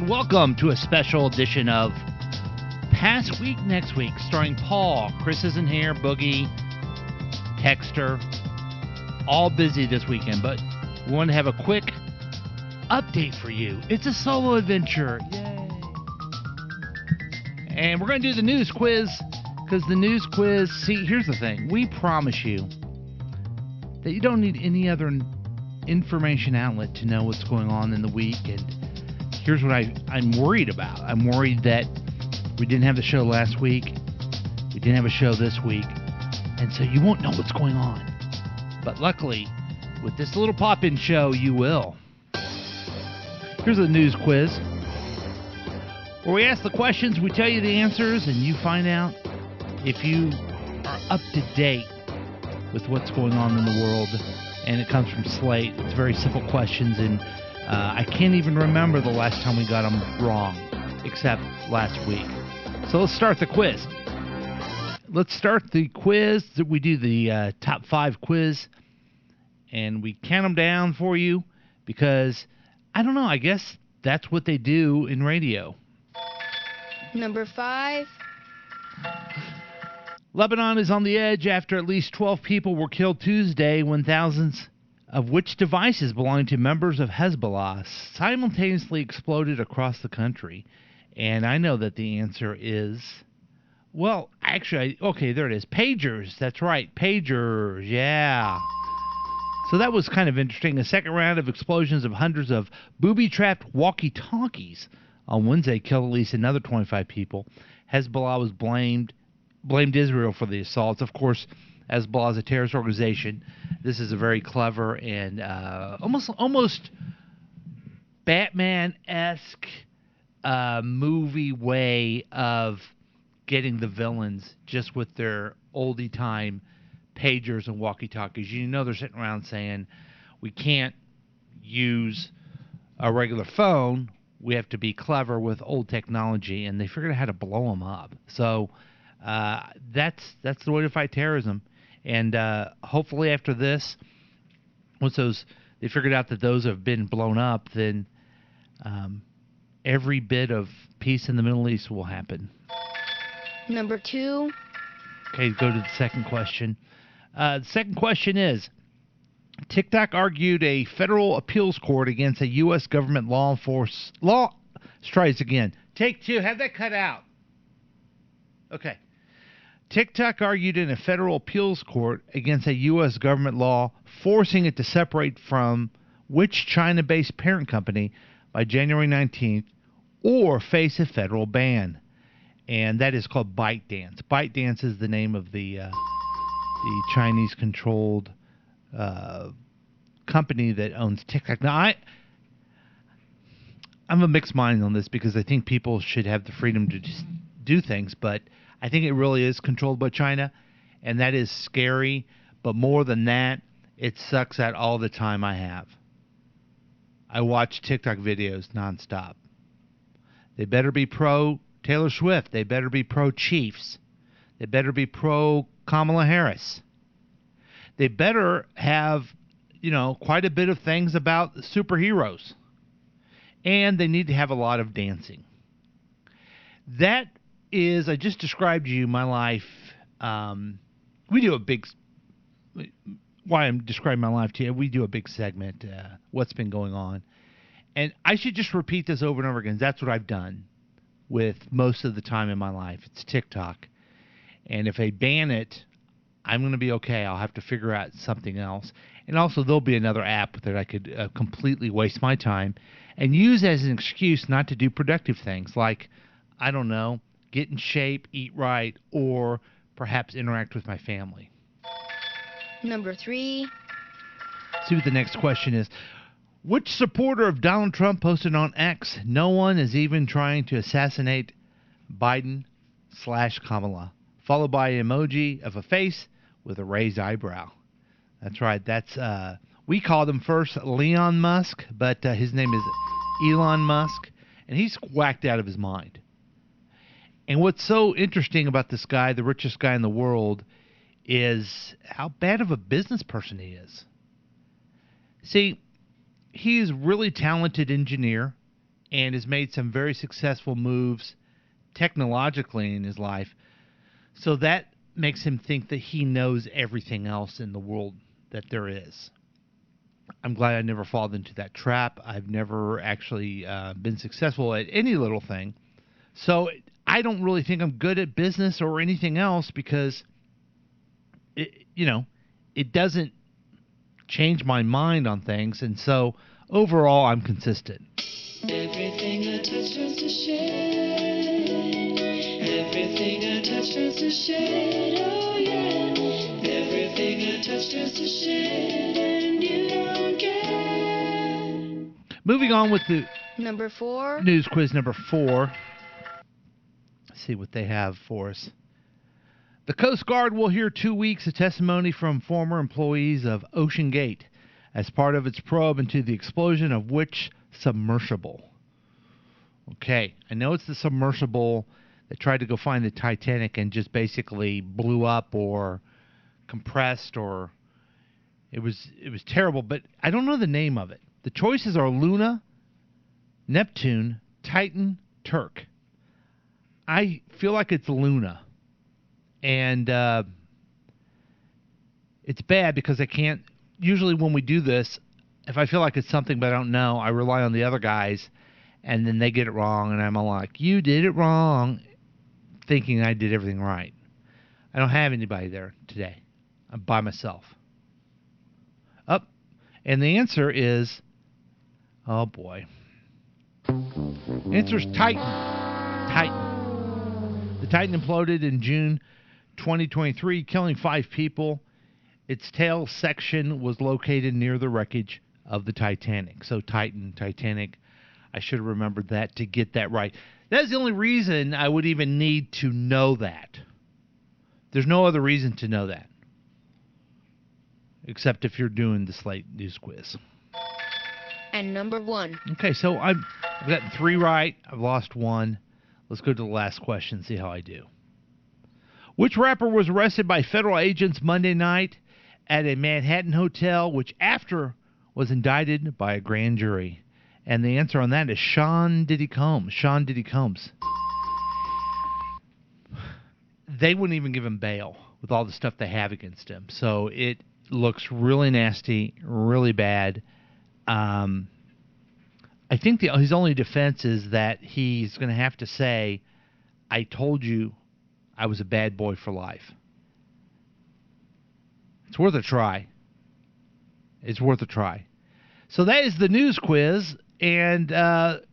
welcome to a special edition of Past Week, Next Week, starring Paul. Chris isn't here, Boogie, Texter, all busy this weekend, but we want to have a quick update for you. It's a solo adventure. Yay! And we're going to do the news quiz, because the news quiz, see, here's the thing. We promise you that you don't need any other information outlet to know what's going on in the week, and here's what I'm worried about. I'm worried that we didn't have the show last week. We didn't have a show this week. And so you won't know what's going on. But luckily, with this little pop-in show, you will. Here's a news quiz, where we ask the questions, we tell you the answers, and you find out if you are up to date with what's going on in the world. And it comes from Slate. It's very simple questions, and I can't even remember the last time we got them wrong, except last week. So let's start the quiz. Let's start the quiz. We do the top 5 quiz, and we count them down for you because, I don't know, I guess that's what they do in radio. Number 5. Lebanon is on the edge after at least 12 people were killed Tuesday when thousands of which devices belonging to members of Hezbollah simultaneously exploded across the country. And I know that the answer is, well, actually, okay, there it is. Pagers. That's right. Pagers. Yeah. So that was kind of interesting. A second round of explosions of hundreds of booby-trapped walkie-talkies on Wednesday killed at least another 25 people. Hezbollah was blamed Israel for the assaults. Of course, Hezbollah is a terrorist organization. This is a very clever and almost Batman-esque movie way of getting the villains just with their oldie-time pagers and walkie-talkies. You know they're sitting around saying, we can't use a regular phone. We have to be clever with old technology, and they figured out how to blow them up. So that's the way to fight terrorism. And hopefully after this, once they figured out that those have been blown up, then every bit of peace in the Middle East will happen. Number 2. Okay, go to the second question. The second question is, TikTok argued a federal appeals court against a U.S. government law. Tries again. Take 2. Have that cut out. Okay. TikTok argued in a federal appeals court against a U.S. government law forcing it to separate from which China-based parent company by January 19th or face a federal ban. And that is called ByteDance. ByteDance is the name of the Chinese-controlled company that owns TikTok. Now, I'm a mixed mind on this because I think people should have the freedom to just do things, but I think it really is controlled by China, and that is scary. But more than that, it sucks out all the time I have. I watch TikTok videos nonstop. They better be pro Taylor Swift. They better be pro Chiefs. They better be pro Kamala Harris. They better have, quite a bit of things about superheroes. And they need to have a lot of dancing. That is, I just described to you my life. We do a big, why I'm describing my life to you, we do a big segment, what's been going on. And I should just repeat this over and over again. That's what I've done with most of the time in my life. It's TikTok. And if they ban it, I'm going to be okay. I'll have to figure out something else. And also, there'll be another app that I could completely waste my time and use as an excuse not to do productive things like, I don't know, get in shape, eat right, or perhaps interact with my family. Number 3. See what the next question is. Which supporter of Donald Trump posted on X, no one is even trying to assassinate Biden/Kamala, followed by an emoji of a face with a raised eyebrow. That's right. That's we called him first Leon Musk, but his name is Elon Musk, and he's whacked out of his mind. And what's so interesting about this guy, the richest guy in the world, is how bad of a business person he is. See, he's a really talented engineer, and has made some very successful moves technologically in his life. So that makes him think that he knows everything else in the world that there is. I'm glad I never fallen into that trap. I've never actually been successful at any little thing. So I don't really think I'm good at business or anything else because, it doesn't change my mind on things. And so overall, I'm consistent. Everything I touch turns to shade. Everything I touch turns to shade. Oh yeah. Everything I touch turns to shade, and you don't care. Moving on with the Number 4. news quiz number 4. Let's see what they have for us. The Coast Guard will hear 2 weeks of testimony from former employees of Ocean Gate as part of its probe into the explosion of which submersible? Okay, I know it's the submersible that tried to go find the Titanic and just basically blew up or compressed, or it was terrible, but I don't know the name of it. The choices are Luna, Neptune, Titan, Turk. I feel like it's Luna. And it's bad because I can't. Usually when we do this, if I feel like it's something but I don't know, I rely on the other guys, and then they get it wrong, and I'm all like, you did it wrong, thinking I did everything right. I don't have anybody there today. I'm by myself. Up. And the answer is, oh boy. The answer is Titan. Titan. The Titan imploded in June 2023, killing 5 people. Its tail section was located near the wreckage of the Titanic. So Titan, Titanic. I should have remembered that to get that right. That's the only reason I would even need to know that. There's no other reason to know that. Except if you're doing the Slate News Quiz. And number 1. Okay, so I've gotten 3 right. I've lost 1. Let's go to the last question and see how I do. Which rapper was arrested by federal agents Monday night at a Manhattan hotel, which after was indicted by a grand jury? And the answer on that is Sean Diddy Combs. Sean Diddy Combs. They wouldn't even give him bail with all the stuff they have against him. So it looks really nasty, really bad. I think his only defense is that he's going to have to say, I told you I was a bad boy for life. It's worth a try. It's worth a try. So that is the news quiz. And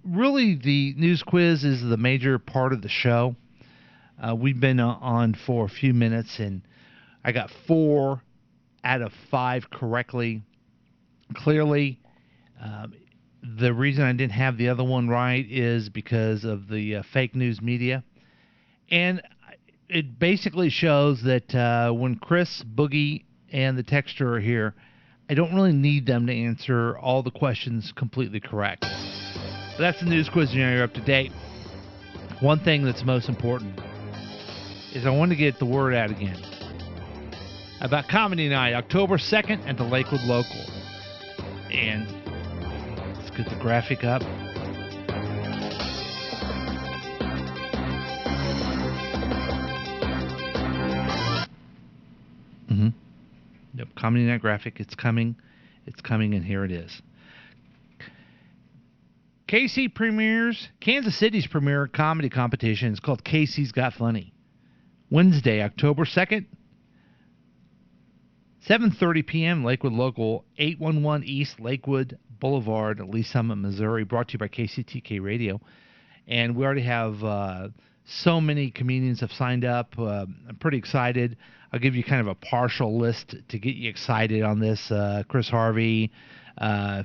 really the news quiz is the major part of the show. We've been on for a few minutes, and I got 4 out of 5 correctly. Clearly, the reason I didn't have the other one right is because of the fake news media. And it basically shows that when Chris, Boogie, and the Texter are here, I don't really need them to answer all the questions completely correct. But that's the news quiz, and you're up to date. One thing that's most important is I want to get the word out again about Comedy Night, October 2nd at the Lakewood Local. And let's get the graphic up. Yep, Comedy Night graphic. It's coming, and here it is. Kansas City's premier comedy competition is called Casey's Got Funny. Wednesday, October 2nd, 7:30 p.m., Lakewood Local, 811 East Lakewood Boulevard, Lee Summit, Missouri, brought to you by KCTK Radio. And we already have so many comedians have signed up. I'm pretty excited. I'll give you kind of a partial list to get you excited on this. Chris Harvey,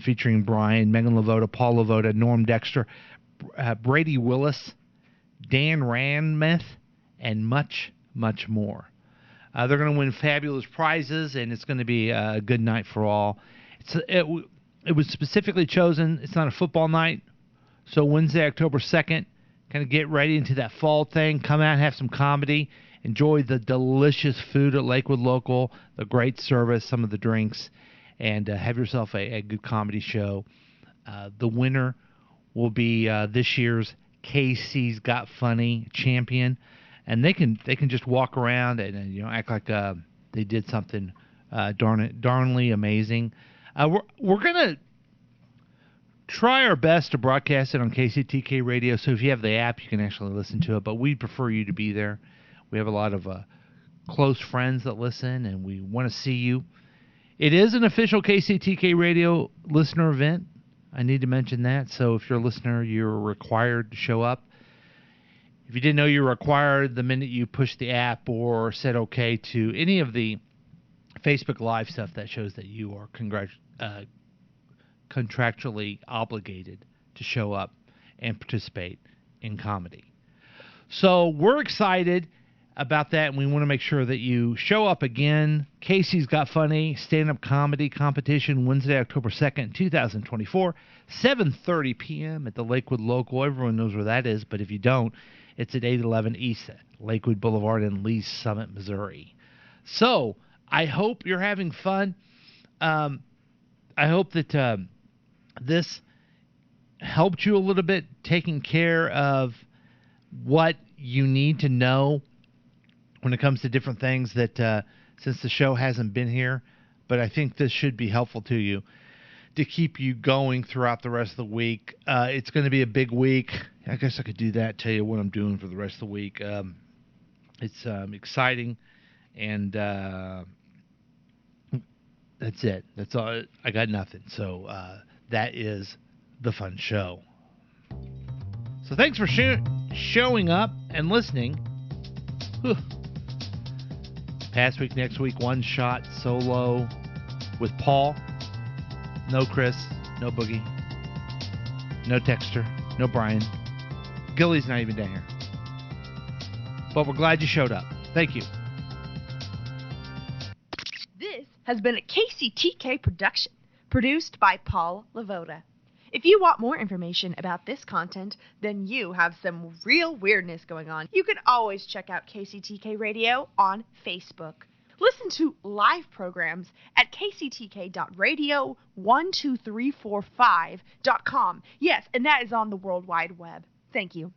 featuring Brian, Megan Lavoda, Paul Lavoda, Norm Dexter, Brady Willis, Dan Ranmeth, and much, much more. They're going to win fabulous prizes, and it's going to be a good night for all. It was specifically chosen. It's not a football night, so Wednesday, October 2nd, kind of get ready into that fall thing. Come out and have some comedy. Enjoy the delicious food at Lakewood Local, the great service, some of the drinks, and have yourself a good comedy show. The winner will be this year's Casey's Got Funny champion, and they can just walk around and act like they did something darnly amazing. We're gonna try our best to broadcast it on KCTK Radio, so if you have the app, you can actually listen to it, but we'd prefer you to be there. We have a lot of close friends that listen, and we want to see you. It is an official KCTK Radio listener event. I need to mention that, so if you're a listener, you're required to show up. If you didn't know you're required, the minute you push the app or said okay to any of the Facebook Live stuff, that shows that you are contractually obligated to show up and participate in comedy. So we're excited about that, and we want to make sure that you show up again. Casey's Got Funny stand-up comedy competition, Wednesday, October 2nd, 2024, 7:30 p.m. at the Lakewood Local. Everyone knows where that is, but if you don't, it's at 811 East Lakewood Boulevard in Lee's Summit, Missouri. So I hope you're having fun. I hope that this helped you a little bit, taking care of what you need to know when it comes to different things that since the show hasn't been here, but I think this should be helpful to you to keep you going throughout the rest of the week. It's going to be a big week. I guess I could do that, tell you what I'm doing for the rest of the week. It's exciting, and that's it. That's all. I got nothing. So that is the fun show. So thanks for showing up and listening. Whew. Past week, next week, one shot solo with Paul. No Chris, no Boogie, no Texter, no Brian. Gilly's not even down here. But we're glad you showed up. Thank you. This has been a KCTK production, produced by Paul Lavoda. If you want more information about this content, then you have some real weirdness going on. You can always check out KCTK Radio on Facebook. Listen to live programs at kctk.radio12345.com. Yes, and that is on the World Wide Web. Thank you.